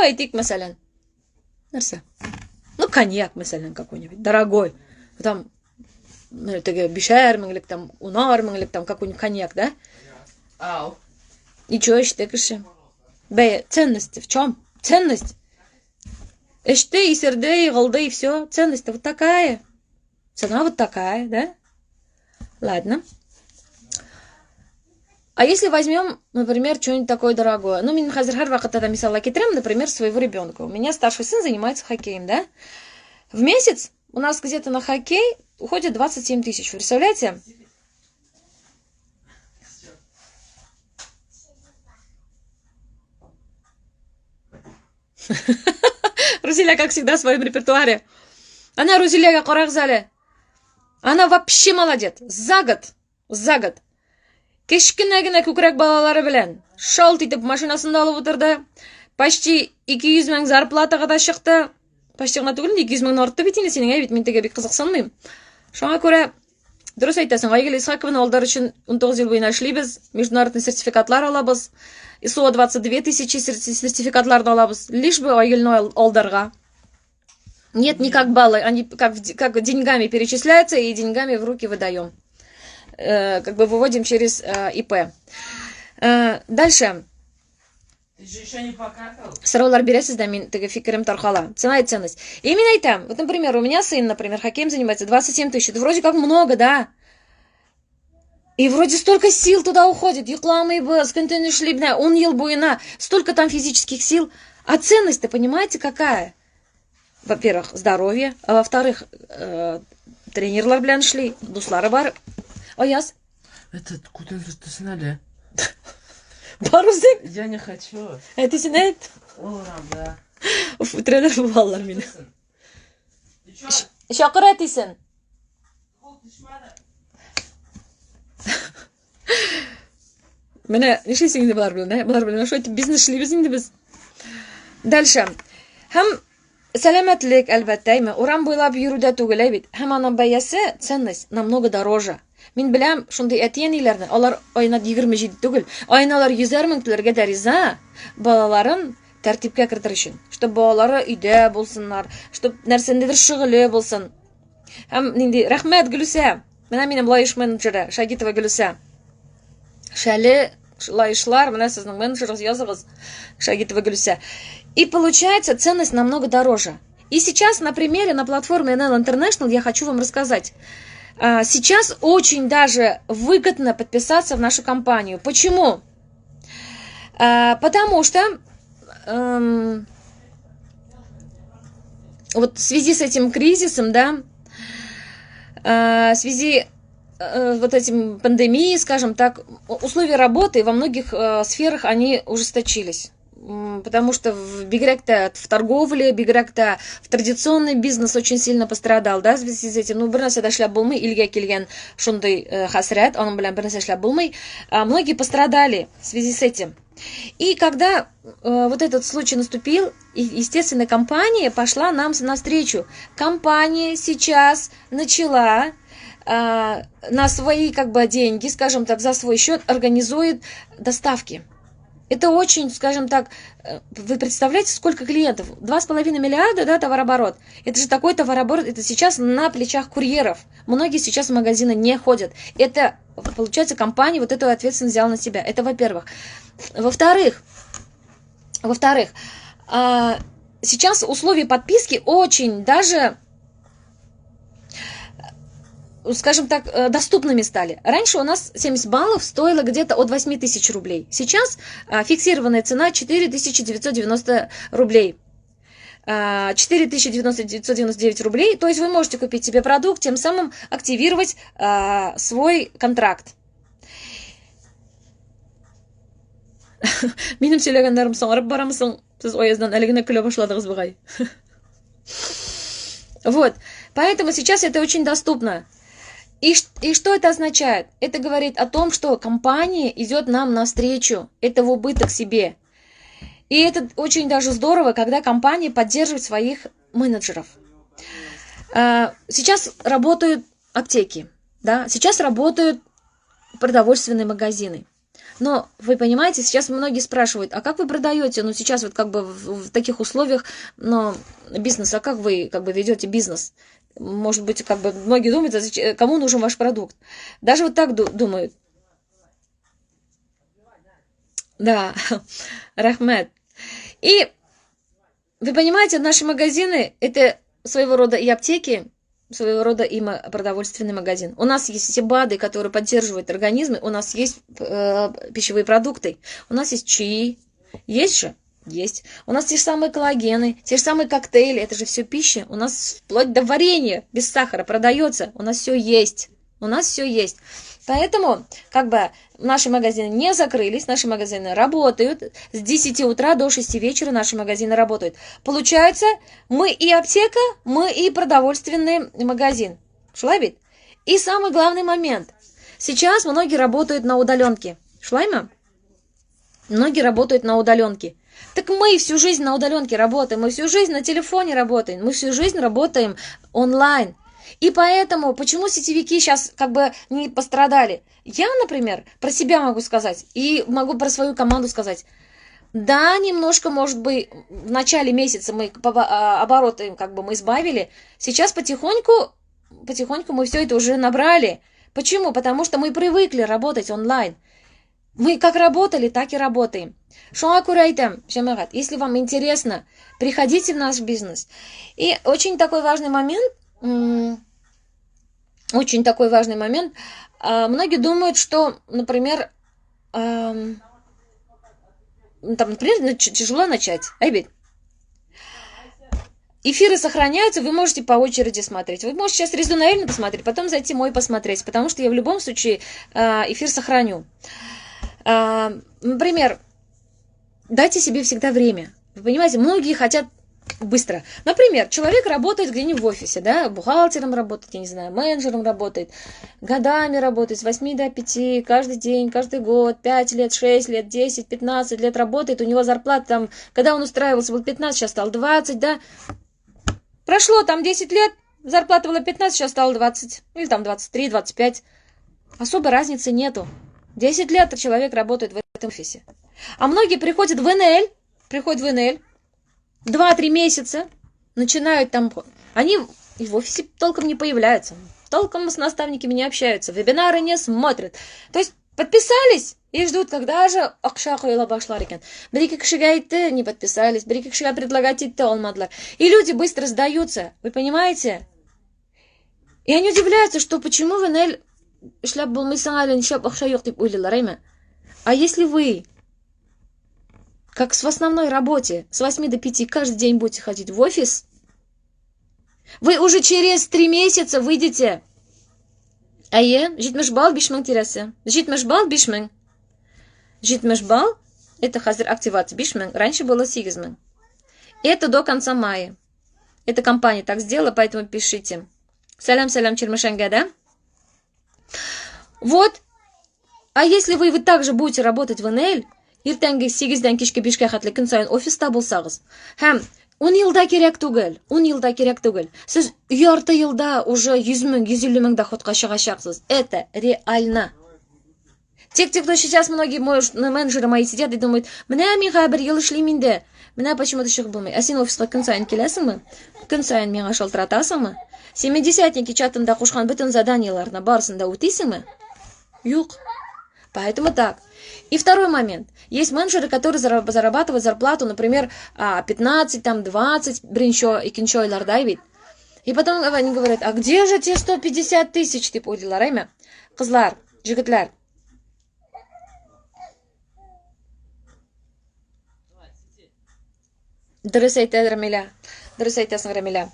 айтик, мәсәлән. Нәрсә? Ну, коньяк, мәсәлән, какой-нибудь, дорогой. Там, теге, 5 меңлек, там, 10 меңлек, там, какой-нибудь коньяк, да? Ау. И чё иште, кеше? Бәя, ценность в чем? Ценность. Эште, исерде, йығылды, и все. Ценность вот такая. Цена вот такая, да? Ладно. А если возьмем, например, что-нибудь такое дорогое? Ну, мен хазір һәр вақытта мисалға кетірем, например, своего ребенка. У меня старший сын занимается хоккеем, да? В месяц у нас где-то на хоккей уходит 27 тысяч. Вы представляете? Рузиля, как всегда, в своем репертуаре. Она, Рузиляга Корахзале. Она вообще молодец. За год. Кешкенә күкрәк балалары белән шалт итеп машинасында алып утырды. Почти 200 мең зарплатага да чыкты. Почти гына түгел, 200 мең артты бит инде синең, бит мин теге бик кызыксынмыйм. Шуңа күрә дөрес әйтәсең, Айгөл Исхакованы алдар өчен 19 ел буена эшлибез, международный сертификатлар алабыз. ИСО 22 тысячи сертификатларны алабыз. Лишь бы Айгөлне алдарга. Нет, не как баллы, они как деньгами перечисляются и деньгами в руки выдаем. Как бы выводим через ИП. Дальше. Ты же еще не покакал? Сыраулар бересіз, да, мен теге фикерім тарқала. Цена и ценность. И именно айтам. Вот, например, у меня сын, например, хоккеем занимается 27 тысяч. Это вроде как много, да? И вроде столько сил туда уходит. Йықламайбыз, күн-түн эшлейбіз, 10 ел буена. Столько там физических сил. А ценность-то, понимаете, какая? Во-первых, здоровье. А во-вторых, тренерлар белән эшли, дуслары бар. Аяз. Это куда ты сняли? Барузик. Я не хочу. Это синет? О, да. Уф, тренер булалар мине. Ты чё? Шакыр әтисен. Менә нишлисең инде булар белән, булар белән шул бизнес эшлибез инде без. Дальше. Һәм сәламәтлек, әлбәттә, урам буйлап йөрүдә түгел бит. Һәм аның бәясе, ценность намного дороже. Мин беләм, шундый әтиәниләрне, алар айына 27 түгел, айына алар 100 мең түләргә дә риза, балаларын тәртипкә кертер өчен. Чтобы балалары өйдә булсыннар, чтобы нәрсәндәдер шөгыле булсын. Һәм нинди рәхмәт Гөлүсә. Менә минем лайыш менеджеры Шагитова Гөлүсә. Шәле лайышлар, менә сезнең менеджерыгыз языгыз Шагитова Гөлүсә. И получается, ценность намного дороже. И сейчас на примере на платформе NL International я хочу вам рассказать. Сейчас очень даже выгодно подписаться в нашу компанию. Почему? Потому что вот в связи с этим кризисом, да, в связи вот этим пандемией, скажем так, условия работы во многих сферах они ужесточились. Потому что в торговле, в традиционный бизнес очень сильно пострадал, да, в связи с этим. Ну, бернәрсә дә эшләп булмый, илгә килгән шундый хәсрәт, аның белән бернәрсә эшләп булмый. Многие пострадали в связи с этим. И когда вот этот случай наступил, естественно, компания пошла нам навстречу. Компания сейчас начала на свои как бы деньги, скажем так, за свой счет организует доставки. Это очень, скажем так, вы представляете, сколько клиентов? 2,5 миллиарда, да, товарооборот. Это же такой товарооборот, это сейчас на плечах курьеров. Многие сейчас в магазины не ходят. Это, получается, компания вот эту ответственность взяла на себя. Это во-первых. Во-вторых, сейчас условия подписки очень даже, скажем так, доступными стали. Раньше у нас 70 баллов стоило где-то от 8 тысяч рублей. Сейчас фиксированная цена 4990 рублей. 4999 рублей. То есть вы можете купить себе продукт, тем самым активировать свой контракт. Минем сөйләгәннәрем соңарып барамысың? Сез ояздан әлегенә көлә башладыгыз бугай. Вот. Поэтому сейчас это очень доступно. И что это означает? Это говорит о том, что компания идет нам навстречу. Это в убыток себе. И это очень даже здорово, когда компания поддерживает своих менеджеров. Сейчас работают аптеки, да? Сейчас работают продовольственные магазины. Но вы понимаете, сейчас многие спрашивают, а как вы продаете? Ну, сейчас вот как бы в таких условиях, но бизнес, а как вы как бы ведете бизнес? Может быть, как бы многие думают, кому нужен ваш продукт? Даже вот так думают. Да, Рахмет. И вы понимаете, наши магазины – это своего рода и аптеки, своего рода и продовольственный магазин. У нас есть все БАДы, которые поддерживают организмы, у нас есть пищевые продукты, у нас есть чаи, есть же? Есть. У нас те же самые коллагены, те же самые коктейли, это же все пища. У нас вплоть до варенья без сахара продается, у нас все есть. У нас все есть. Поэтому, как бы, наши магазины не закрылись, наши магазины работают. С 10 утра до 6 вечера наши магазины работают. Получается, мы и аптека, мы и продовольственный магазин. Шлайбит? И самый главный момент. Сейчас многие работают на удаленке. Шлайма? Многие работают на удаленке. Так мы всю жизнь на удаленке работаем, мы всю жизнь на телефоне работаем, мы всю жизнь работаем онлайн. И поэтому, почему сетевики сейчас как бы не пострадали? Я, например, про себя могу сказать, и могу про свою команду сказать. Да, немножко, может быть, в начале месяца мы обороты как бы мы избавили. Сейчас потихоньку мы все это уже набрали. Почему? Потому что мы привыкли работать онлайн. Мы как работали, так и работаем. Если вам интересно, приходите в наш бизнес. И очень такой важный момент. Многие думают, что, например, тяжело начать. Айбит. Эфиры сохраняются, вы можете по очереди смотреть. Вы можете сейчас Резу Наэльну посмотреть, потом зайти мой посмотреть, потому что я в любом случае эфир сохраню. Например, дайте себе всегда время. Вы понимаете, многие хотят быстро. Например, человек работает где-нибудь в офисе, да, бухгалтером работает, я не знаю, менеджером работает, годами работает, с 8 до 5, каждый день, каждый год, 5 лет, 6 лет, 10, 15 лет работает, у него зарплата там, когда он устраивался, был 15, сейчас стал 20, да. Прошло там 10 лет, зарплата была 15, сейчас стала 20, или там 23, 25. Особой разницы нету. 10 лет человек работает в этом офисе. А многие приходят в НЛ, 2-3 месяца, начинают там... Они и в офисе толком не появляются, толком с наставниками не общаются, вебинары не смотрят. То есть подписались и ждут, когда же Акшахуэла Башларикен. Брики Кшигайты не подписались, Брики Кшига предлагать идти Алмадлар. И люди быстро сдаются, вы понимаете? И они удивляются, что почему в НЛ шляп был мисален, шляп Акшайох тип улиларайма. А если вы... как в основной работе, с 8 до 5 каждый день будете ходить в офис, вы уже через 3 месяца выйдете. Житмешбал бишман терясе. Житмешбал бишман. Житмешбал – это хазер активация бишман. Раньше было сигизман. Это до конца мая. Эта компания так сделала, поэтому пишите. Салям Чермашанга, да? Вот. А если вы также будете работать в НЛ, иртәнге 8-дән кичке 5-кә хәтле көн сайын офиста булсагыз, һәм 10 елда кирәк түгел. Сез ярты елда уже 100 мең, 150 мең доходка чыгачаксыз. Это реально. Те, кто сейчас многие менеджеры мои сидят и думают, менә миңа 1 ел эшлим инде. Менә почему-то чыгып булмый. Ә син офиска көн сайын киләсеңме? Көн сайын миңа шалтыратасыңмы? 70-ники чатында кушкан бүтән заданияларны барысында үтисеңме? Юк. Поэтому так. И второй момент. Есть менеджеры, которые зарабатывают зарплату, например, 15, там, 20 бринчо и кинчойлар, да, ведь? И потом они говорят, а где же те 150 тысяч, типа, удилар, имя? Кызлар, жигитлар. Дұрыс айтасың, Рамиля.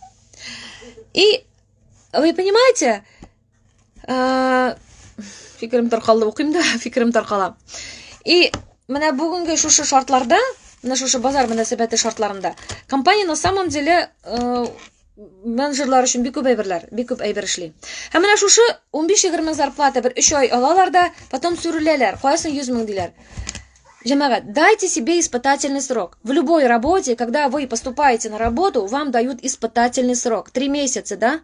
И вы понимаете, фикрим тарқалды оқимын да, фикрим тарқала. И менә бүгінгі шушы шартларда, менә шушы базар мөнәсәбәте шартларында, компания на самом деле менеджерлар өчен бик күп әйбер эшли. Һәм менә шушы 15-20 мең зарплата бер 3 ай алалар да, потом сүреләләр, каясын 100 мең диләр. Джамагат, дайте себе испытательный срок. В любой работе, когда вы поступаете на работу, вам дают испытательный срок. 3 месяца, да?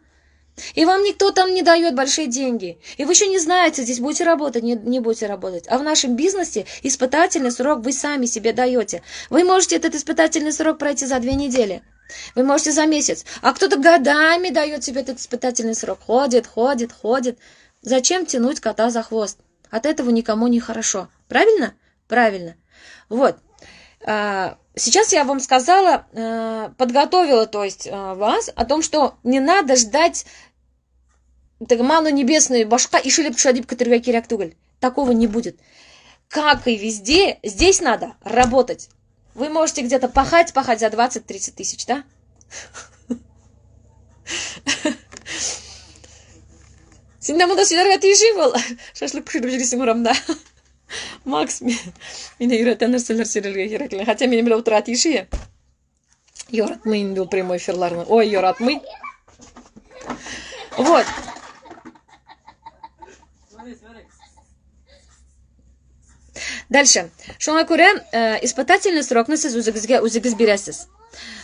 И вам никто там не дает большие деньги. И вы еще не знаете, здесь будете работать, не будете работать. А в нашем бизнесе испытательный срок вы сами себе даете. Вы можете этот испытательный срок пройти за 2 недели. Вы можете за месяц. А кто-то годами дает себе этот испытательный срок. Ходит. Зачем тянуть кота за хвост? От этого никому не хорошо. Правильно? Правильно. Вот. Сейчас я вам сказала, подготовила, то есть, вас о том, что не надо ждать ману небесную башка и шилеп шадиб катервя киряк тугель. Такого не будет. Как и везде, здесь надо работать. Вы можете где-то пахать за 20-30 тысяч, да? Сендә монда сөйләргә тиеш был. Шашлык пешереп йөрисең урамда. Макс, мине өйрәтә нәрсәләр сөйләргә кирәкле. Хотя минем белән утыра тиеш. Яратмый инде ул прямой эфирларны. Ой, яратмый. Вот. Дальше. Шуңа күрә испытательный срокны сез үзегез бирәсез.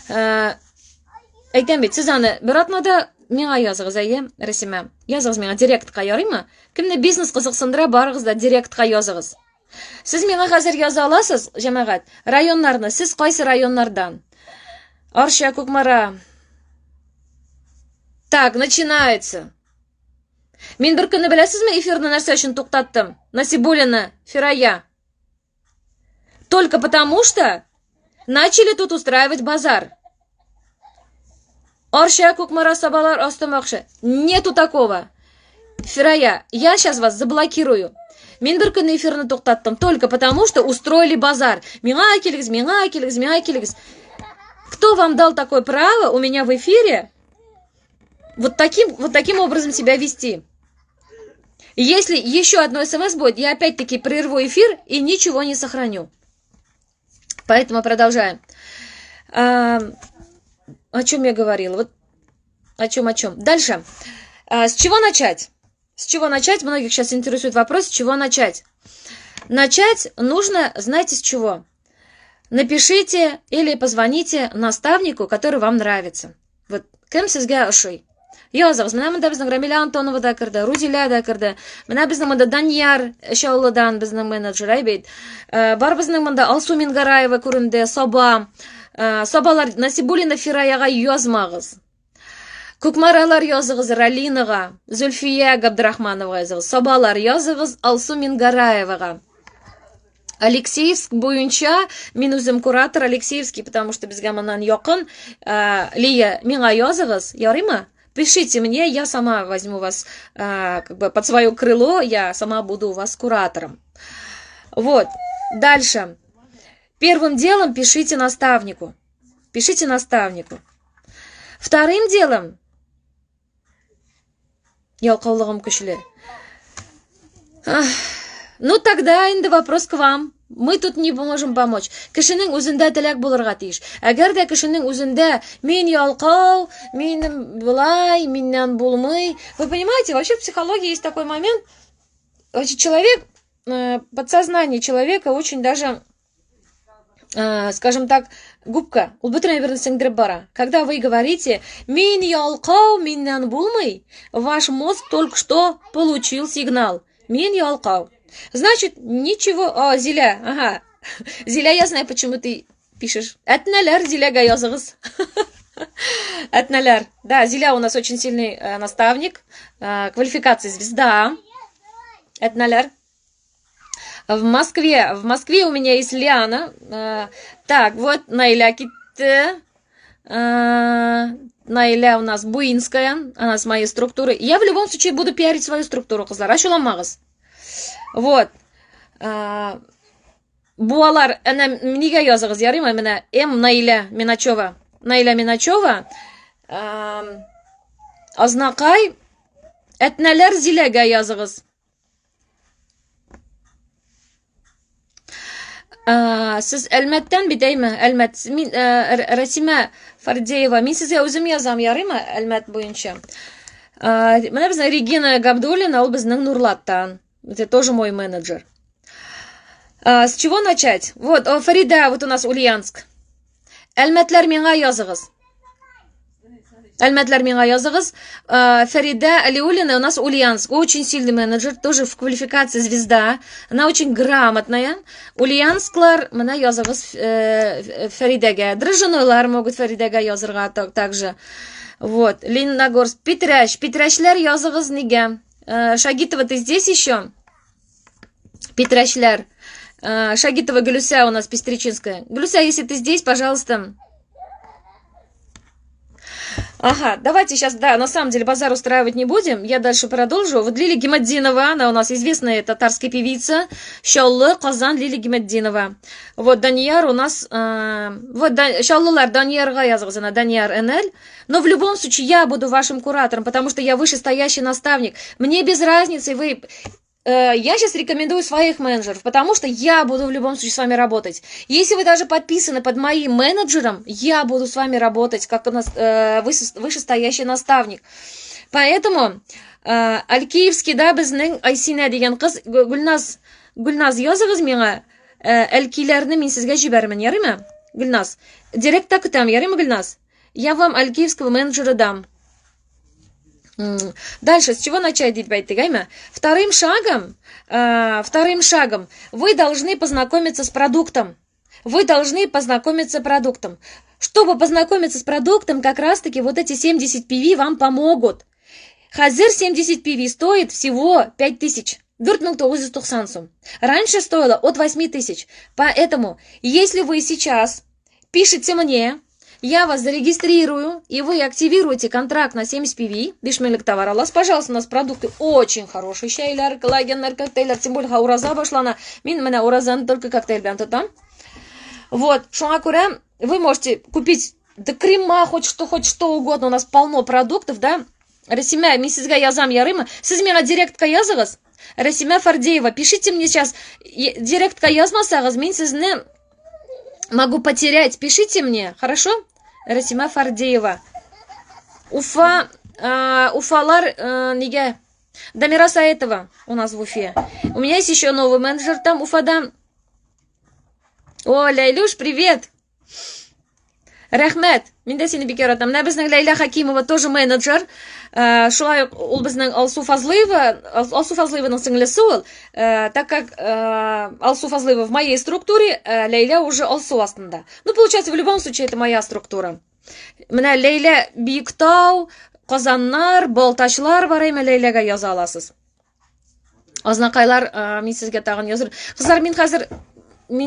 Әйтәм бит, сез аны бер атнада миңа языгыз, әйе, Рәсимә. Языгыз миңа директка ярыймы? Кемне бизнес кызыксындыра, барыгыз да директка языгыз. Сез миңа хәзер яза аласыз, җәмәгать, районнарны, сез кайсы районнардан? Арча, Кукмара. Так, начинается. Мин бер көнне беләсезме, эфирны нәрсә өчен туктаттым? Насибуллина, Фирая. Только потому что начали тут устраивать базар. Арча, Кукмара, Собалар, Остамакша. Нету такого. Фирая, я сейчас вас заблокирую. Мин бер көнне эфирны туктаттым только потому, что устроили базар. Миңа килегез. Кто вам дал такое право у меня в эфире вот таким образом себя вести? Если еще одно СМС будет, я опять-таки прерву эфир и ничего не сохраню. Поэтому продолжаем. О чем я говорила? Вот о чем. Дальше. С чего начать? Многих сейчас интересует вопрос, с чего начать. Начать нужно, знаете, с чего? Напишите или позвоните наставнику, который вам нравится. Вот, кем сезгә ошый? Языгыз, менә монда безнең Рамиля Антонова да керде, Рузиля да керде. Менә безнең монда Данияр Шаулыдан безнең менеджер әйбәт. Бар безнең монда Алсу Мингараева күренде, Собалар Насибуллина Фираяга язмагыз. Кукмаралар языгыз Ралинага, Зульфия Габдрахмановага языгыз. Собалар языгыз Алсу Мингараевага. Алексеевск буенча мин үзем куратор Алексеевский, потому что безгә моннан якын. Лия, миңа языгыз, ярыймы? Пишите мне, я сама возьму вас как бы под свое крыло, я сама буду у вас куратором. Вот, дальше. Первым делом пишите наставнику. Вторым делом, ялкаулыгым көчле. Ну, тогда инде вопрос к вам. Мы тут не можем помочь. Кешенең үзендә теләк булырга тиеш. Әгәр дә кешенең үзендә мин ялкау, мин булай, миннән булмый. Вы понимаете, вообще в психологии есть такой момент. Вообще человек, подсознание человека очень даже, скажем так, губка. Ул бөтенләй берне сеңдереп бара. Когда вы говорите мин ялкау, миннән булмый, ваш мозг только что получил сигнал. Мин ялкау. Значит, ничего... Зиля, ага. Зиля, я знаю, почему ты пишешь. Этнәләр, Зиляга языгыз. Этнәләр. Да, Зиля у нас очень сильный наставник. Квалификация звезда. Этнәләр. В Москве у меня есть Лиана. Так, вот, Найля Китте. Найля у нас Буинская. Она с моей структуры. Я в любом случае буду пиарить свою структуру. Кызлар, ачуламагыз. Вот. Буалар, она нигә языгыз ярыймы? Менә М Найля Миначева. Азнакай Этнәләр Зиләгә языгыз. Сез Әлмәттән бит әйме? Әлмәт. Мин Рәсимә Фардеева. Мин сезгә үзем язам ярыймы? Әлмәт буенча. Менә безнең Регина Габдуллина, ул безнең Нурлаттан. Это тоже мой менеджер. С чего начать? Вот, Фарида, вот у нас Ульяновск. Әлмәтләр миңа языгыз. Әлмәтләр миңа языгыз. Фарида Алиулина у нас Ульяновск. Очень сильный менеджер, тоже в квалификации звезда. Она очень грамотная. Ульяновсклар, мына языгыз Фаридага. Дрожжанойлар могут Фаридага язырга также. Вот. Лениногорск. Питряшләр языгыз неге. Шагитова, ты здесь еще? Питряшләр. Шагитова Галюся у нас Пестричинская. Галюся, если ты здесь, пожалуйста. Ага, давайте сейчас, да, на самом деле базар устраивать не будем, я дальше продолжу. Вот Лилия Гимаддинова, она у нас известная татарская певица, Шаллы, Казан, Лилия Гимаддинова. Вот Данияр у нас, Шаллылар, Даниярга языгыз, она Данияр НЛ. Но в любом случае я буду вашим куратором, потому что я вышестоящий наставник. Мне без разницы, я сейчас рекомендую своих менеджеров, потому что я буду в любом случае с вами работать. Если вы даже подписаны под моим менеджером, я буду с вами работать, как вышестоящий наставник. Поэтому Аль-Киевский, да, безнең Айсина деген кыз, Гүлназ языгыз миңа, Аль-Киләрне мин сезгә җибәрмен, ярыймы? Гүлназ, директта көтәм, ярыймы, Гүлназ? Я вам Аль-Киевского менеджера дам. Дальше, с чего начать, Дитбайтыгайма? Вторым шагом вы должны познакомиться с продуктом. Чтобы познакомиться с продуктом, как раз-таки вот эти 70 PV вам помогут. Хазыр 70 PV стоит всего 5000. 4990 сум. Раньше стоило от 8000. Поэтому, если вы сейчас пишете мне, я вас зарегистрирую, и вы активируете контракт на 70 PV, бишмелик товар алас. Пожалуйста, у нас продукты очень хорошие. Шайлар, коллагеннар, коктейлер, тем более ураза башлана. Мин менә уразаны только коктейль белән тотам. Вот, шуңа күрә вы можете купить да крема, хоть что угодно. У нас полно продуктов, да. Расимя, мин сезгә язам, ярыймы? Сез миңа директка языгыз. Расимя Фардеева, пишите мне сейчас. Директка язмасагыз, мин сезне могу потерять. Пишите мне, хорошо? Расима Фардеева. Уфалар, неге? Дамира Саетова у нас в Уфе. У меня есть еще новый менеджер там, Уфада. О, Лейлюш, привет. Рахмет. Миндә сине бик яратам. Менә безнең Лейла Хакимова тоже менеджер. Шулай ул безнең Алсу Фазлыеваның сеңлесе ул. Так как Алсу Фазлыева в моей структуре, Лейла уже Алсу астында. Ну, получается, в любом случае, это моя структура. Менә Лейла Биектау, Казаннар, Балтачлар бар, әмма Лейлага яза аласыз. Азнакайлар, мин сезгә тагын языр. Кызлар, мин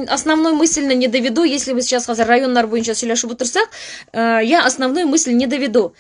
основной мысль не доведу, если вы сейчас районнар буенча сөйләшеп утырсак, я основную мысль не доведу.